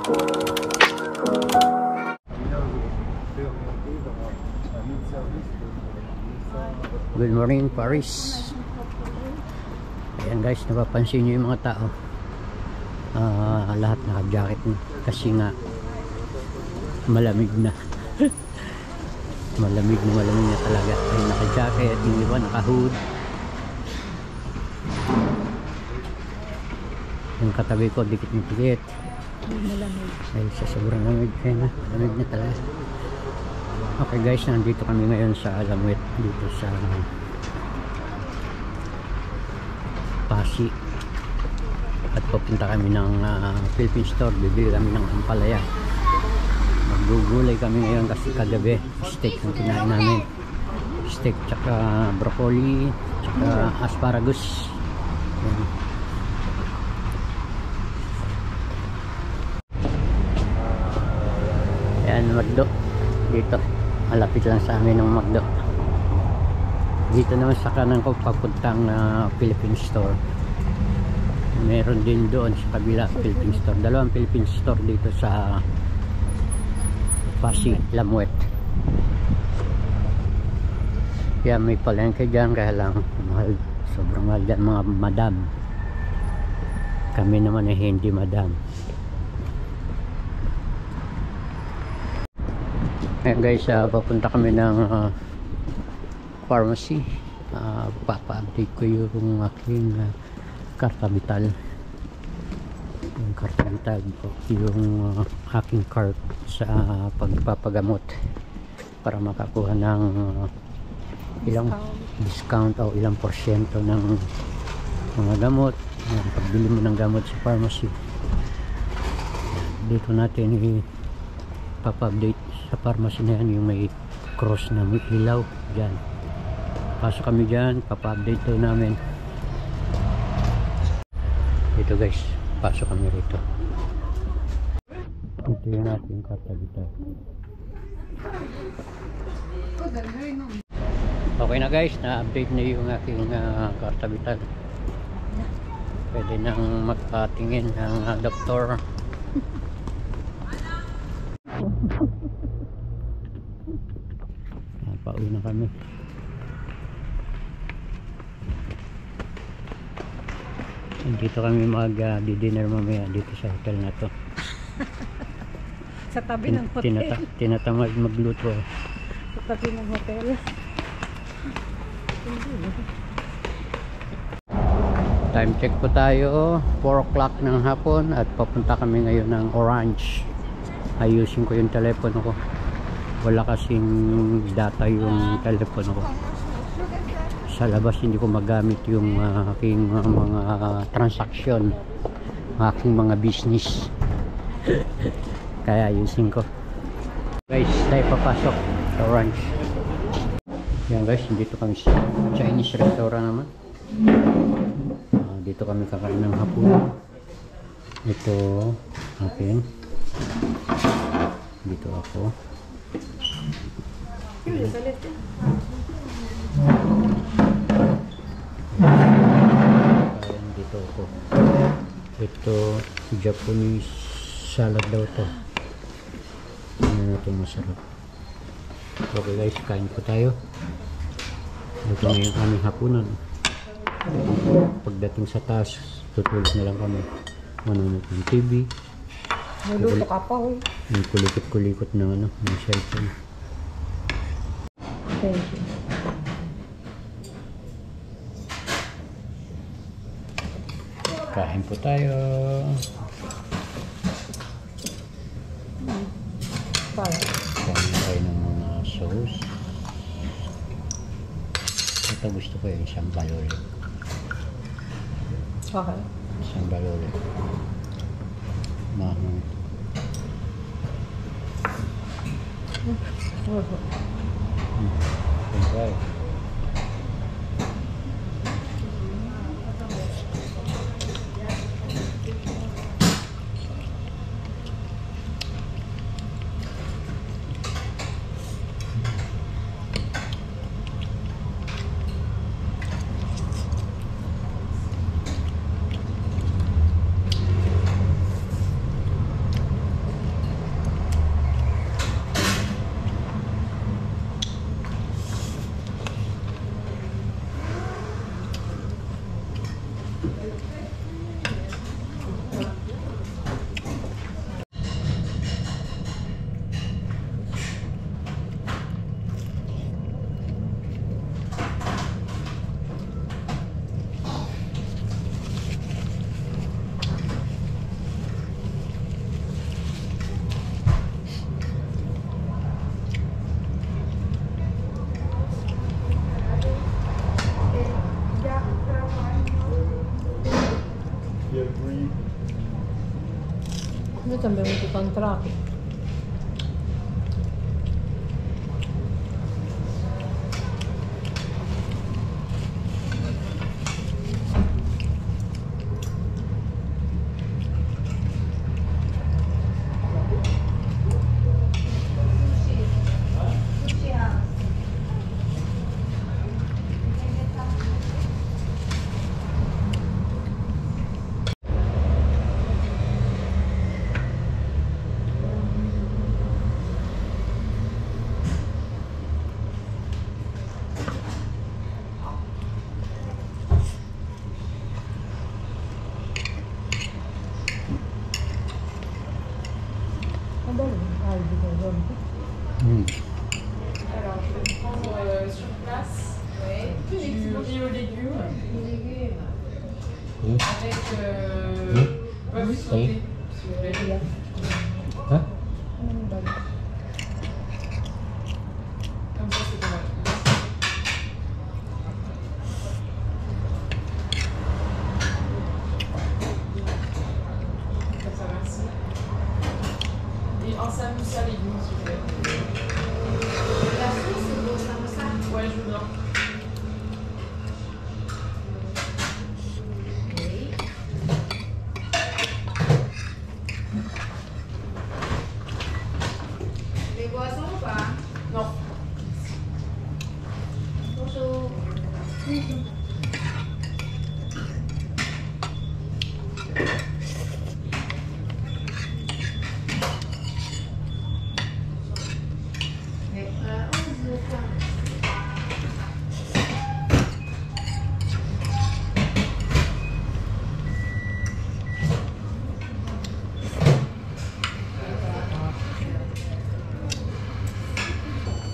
Good morning, Paris. Ayan guys, napapansin nyo yung mga tao. Lahat naka-jacket na. Kasi nga malamig na. malamig na talaga. Ay, naka-jacket, yung iba naka-hood. Yung katabi ko, dikit na dikit. Malamig. Ay, sa sobrang lamig. Ay na, malamig na talaga. Okay guys, nandito kami ngayon sa Alamwet, dito sa Pasig. At pupunta kami ng Philippine Store, bibili kami ng ampalaya. Magugulay kami ngayon kasi kagabi steak ang kinain namin. Steak tsaka broccoli tsaka asparagus. Ayan, Magdo dito. Malapit lang sa amin ng Magdo. Dito naman sa kanan ko papuntang Philippine Store. Meron din doon sa kabila Philippine Store. Dalawang Philippine Store dito sa Pasig, Lamwet. Kaya may palengke dyan, kaya lang mahal, sobrang mahal dyan mga madam. Kami naman ay hindi madam. Ayan guys, papunta kami ng pharmacy. Papa-update ko yung aking karta vital. Yung karta vital ko, yung aking card sa pagpapagamot para makakuha ng ilang discount o ilang porsyento ng mga gamot. Pagbili mo ng gamot sa pharmacy, dito natin ipapa-update sa pharmacy na yan, yung may cross na may ilaw dyan. Pasok kami dyan, papa-update to namin dito guys. Pasok kami rito. Ito yung ating karta vital. Okay na guys, na-update na yung aking karta vital. Pwede nang magpatingin ng doktor. Pauwi na kami. Dito kami mag-dinner mamaya dito sa hotel na to. Sa tabi ng hotel. Tinatamad magluto. Sa tabi ng hotel. Time check po tayo, 4 o'clock ng hapon at papunta kami ngayon ng Orange. Ayusin ko yung telepono ko. Wala kasing data yung telepono ko. Sa labas hindi ko magamit yung aking mga transaction, aking mga business. Kaya ayusin ko. Guys, tayo papasok sa Orange. Yan guys, dito kami sa Chinese restaurant naman. Dito kami kakain ng hapon. Ito akin. Dito ako. Dito ako. Ito Japanese salad daw to. Ito masarap. Okay guys, kain po tayo. Ito na yung aming hapunan. Pagdating sa taas, tutulog na lang kami. Manonood ng TV. Naluto ka pa, huy. Yung kulikot-kulikot ng ng cellphone. Thank you. Kain po tayo. Kain tayo ng mga sauce. Ito gusto ko yung isang baloli. Okay. Isang baloli. Mahang. Okay. Ano sabi mo ito ang traffic? Alors, je vais prendre sur place du riz aux légumes avec bœuf sauté, s'il vous plaît. Hah? Comme ça, c'est pas mal. Comme ça, merci. Et un samoussa légumes, s'il vous plaît. La sauce, c'est bon, ça. Ouais, je veux bien. Les boissons ou pas? Non. Bonjour.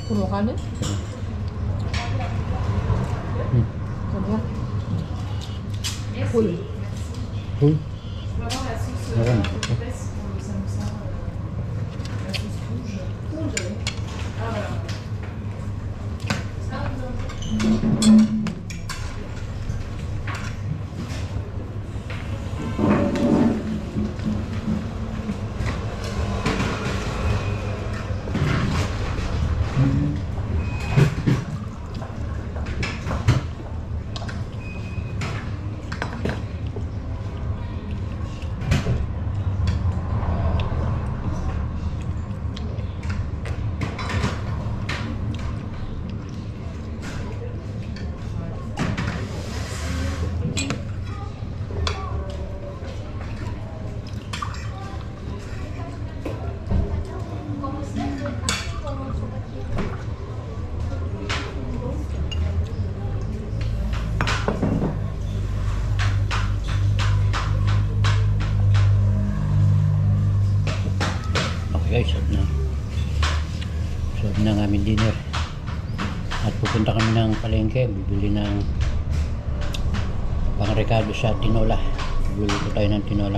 Puno ka na? Sabi nga. Full. Full? Je peux avoir la sauce Ouais. épaisse pour le samoussa. La sauce rouge. Ah, voilà. Okay, suot na ng aming dinner at pupunta kami ng palengke, bibili ng pangrekado sa tinola. Bibili ko tayo ng tinola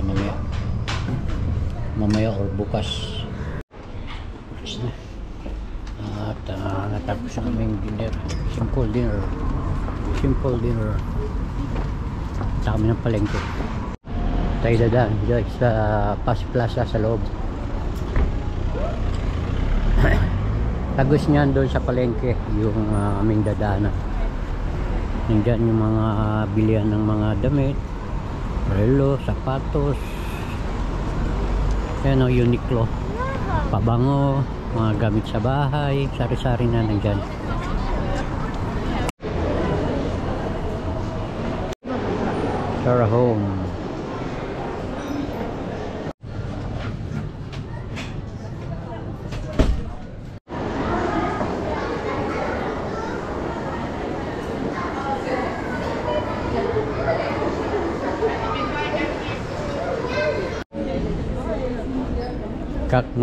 mamaya or bukas. At natapos ang aming dinner, simple dinner. Punta kami ng palengke, tayo dadaan guys sa Pasig Plaza sa loob. Tagos niyan doon sa palengke yung aming dadaanan. Nandiyan yung mga bilihan ng mga damit, relo, sapatos, yan o, Uniqlo, pabango, mga gamit sa bahay, sari-sari na nandiyan. Sarah Home.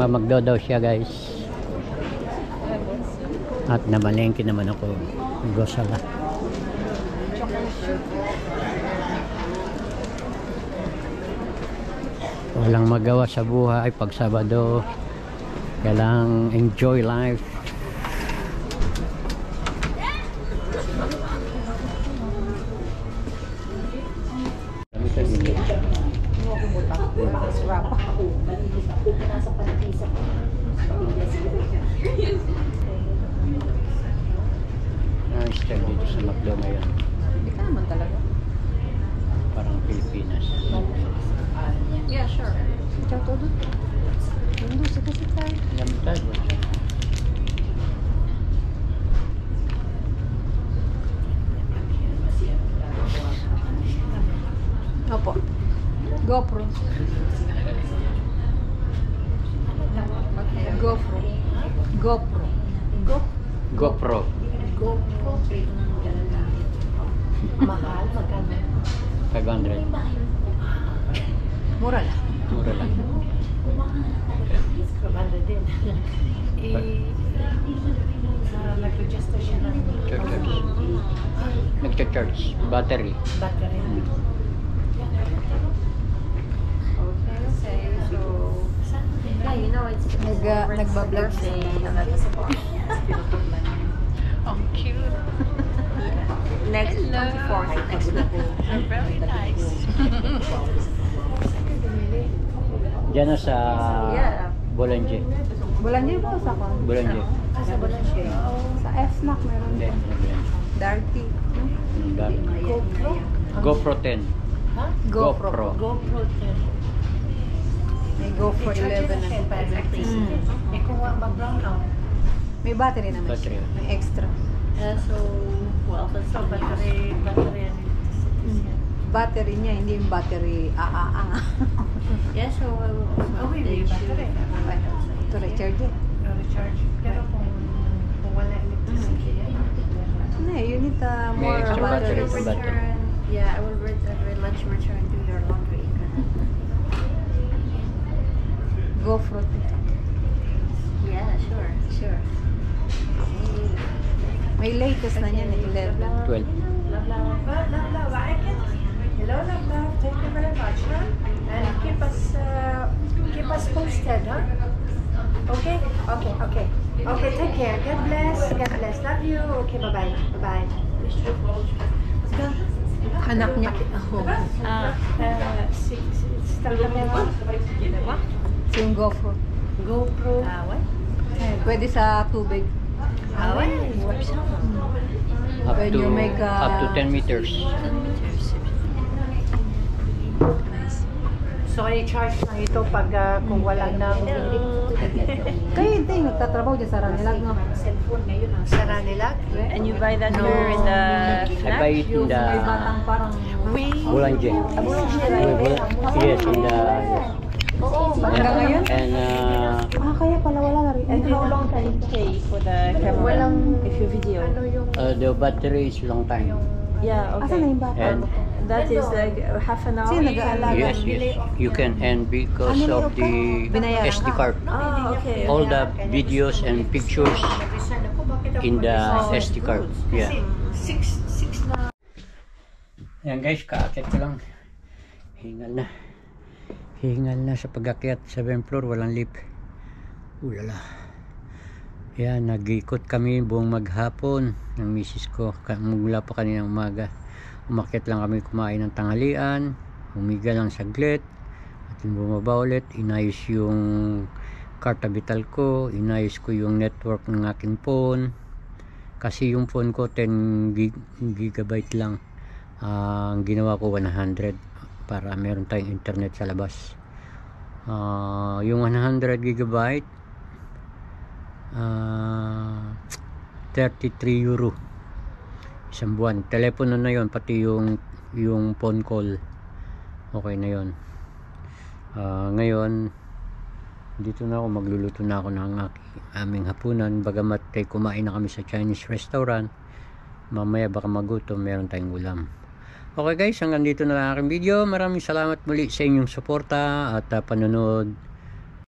Magdo daw siya guys, at namalengke naman ako, gosala. Walang magawa sa buhay pag Sabado, kailangang enjoy life. Sira pa. Nasa panipisa ko. Ang style dito sa McDo ngayon. Hindi ka naman talaga. Parang Pilipinas. Yeah, sure. Ikaw to doon. Hindi, sika-sika. Lamtad. Opo. GoPro. GoPro. GoPro. GoPro. GoPro. Mahal, magkano? 500. Mura lang. Mura lang. Maganda din. Nag-register siya ng Nagcha-charge. Battery. battery. Okay, so yeah, you know it's Nagbablog birthday. Oh, cute. Next 24th next week. Very nice. Diyan na sa Yeah. Bolanje. Bulan niyo po sa kon. Bolanje. Asa ba lang siya? Sa F-Snack meron Hindi. po. Darty. GoPro? GoPro 10. Ha? GoPro. GoPro 10. May GoPro 11 na. Eh kung mag-brown out. May battery naman. Battery. May extra. So, well, so battery Battery niya, hindi yung battery Yeah, so may battery. Ay, ito recharge it. Recharge. Pero kung wala electricity, No, you need May more extra battery. batteries. return. Yeah, I will let you return to your laundry. GoPro. Yeah, sure. May latest na niyan, 11. 12. Love, I can. Hello, love. Thank you very much, huh? And keep us posted, huh? Okay. Okay, take care. God bless. Love you. Okay, bye-bye. Anak niya. Yung GoPro. GoPro. Pwede sa tubig. Up When to, you make up to 10 meters. So, i-charge lang ito pag kung wala nang Kayo hindi, nagtatrabaho dyan sa Ranilag, no? sa Ranilag. And you buy that here in the I buy it in Yung the may batang parang... Bolanje. Yes, in the... Hanggang ngayon? And Kaya pala wala na rin. And how long can it take for the camera if you video? the battery is long time. Yeah, Asan na okay. yung bata? And That is like half an hour. Sino nag-aalaga? yes, you can, and because of the Binayaran SD card, Oh, okay. all the videos and pictures in the SD card. Yeah. Yan guys, kaakit ko lang. Hingal na sa pag-akyat. 7th floor, walang lift. Ulala. Yan, nag-ikot kami buong maghapon ng misis ko. Mula pa kaninang umaga. Umakyat lang kami kumain ng tanghalian. Humiga lang saglit. At bumaba ulit. Inayos yung karta vital ko. Inayos ko yung network ng aking phone. Kasi yung phone ko 10 gigabyte lang. Ang ginawa ko 100 para meron tayong internet sa labas. Yung 100 gigabyte 33 euro isang buwan. Telepono na yon, pati yung phone call okay na yon. Ngayon dito na ako, magluluto na ako ng aming hapunan. Bagamat ay kumain na kami sa Chinese restaurant, mamaya baka magutom, meron tayong ulam. Okay guys, hanggang dito na lang aking video. Maraming salamat muli sa inyong suporta at panonood.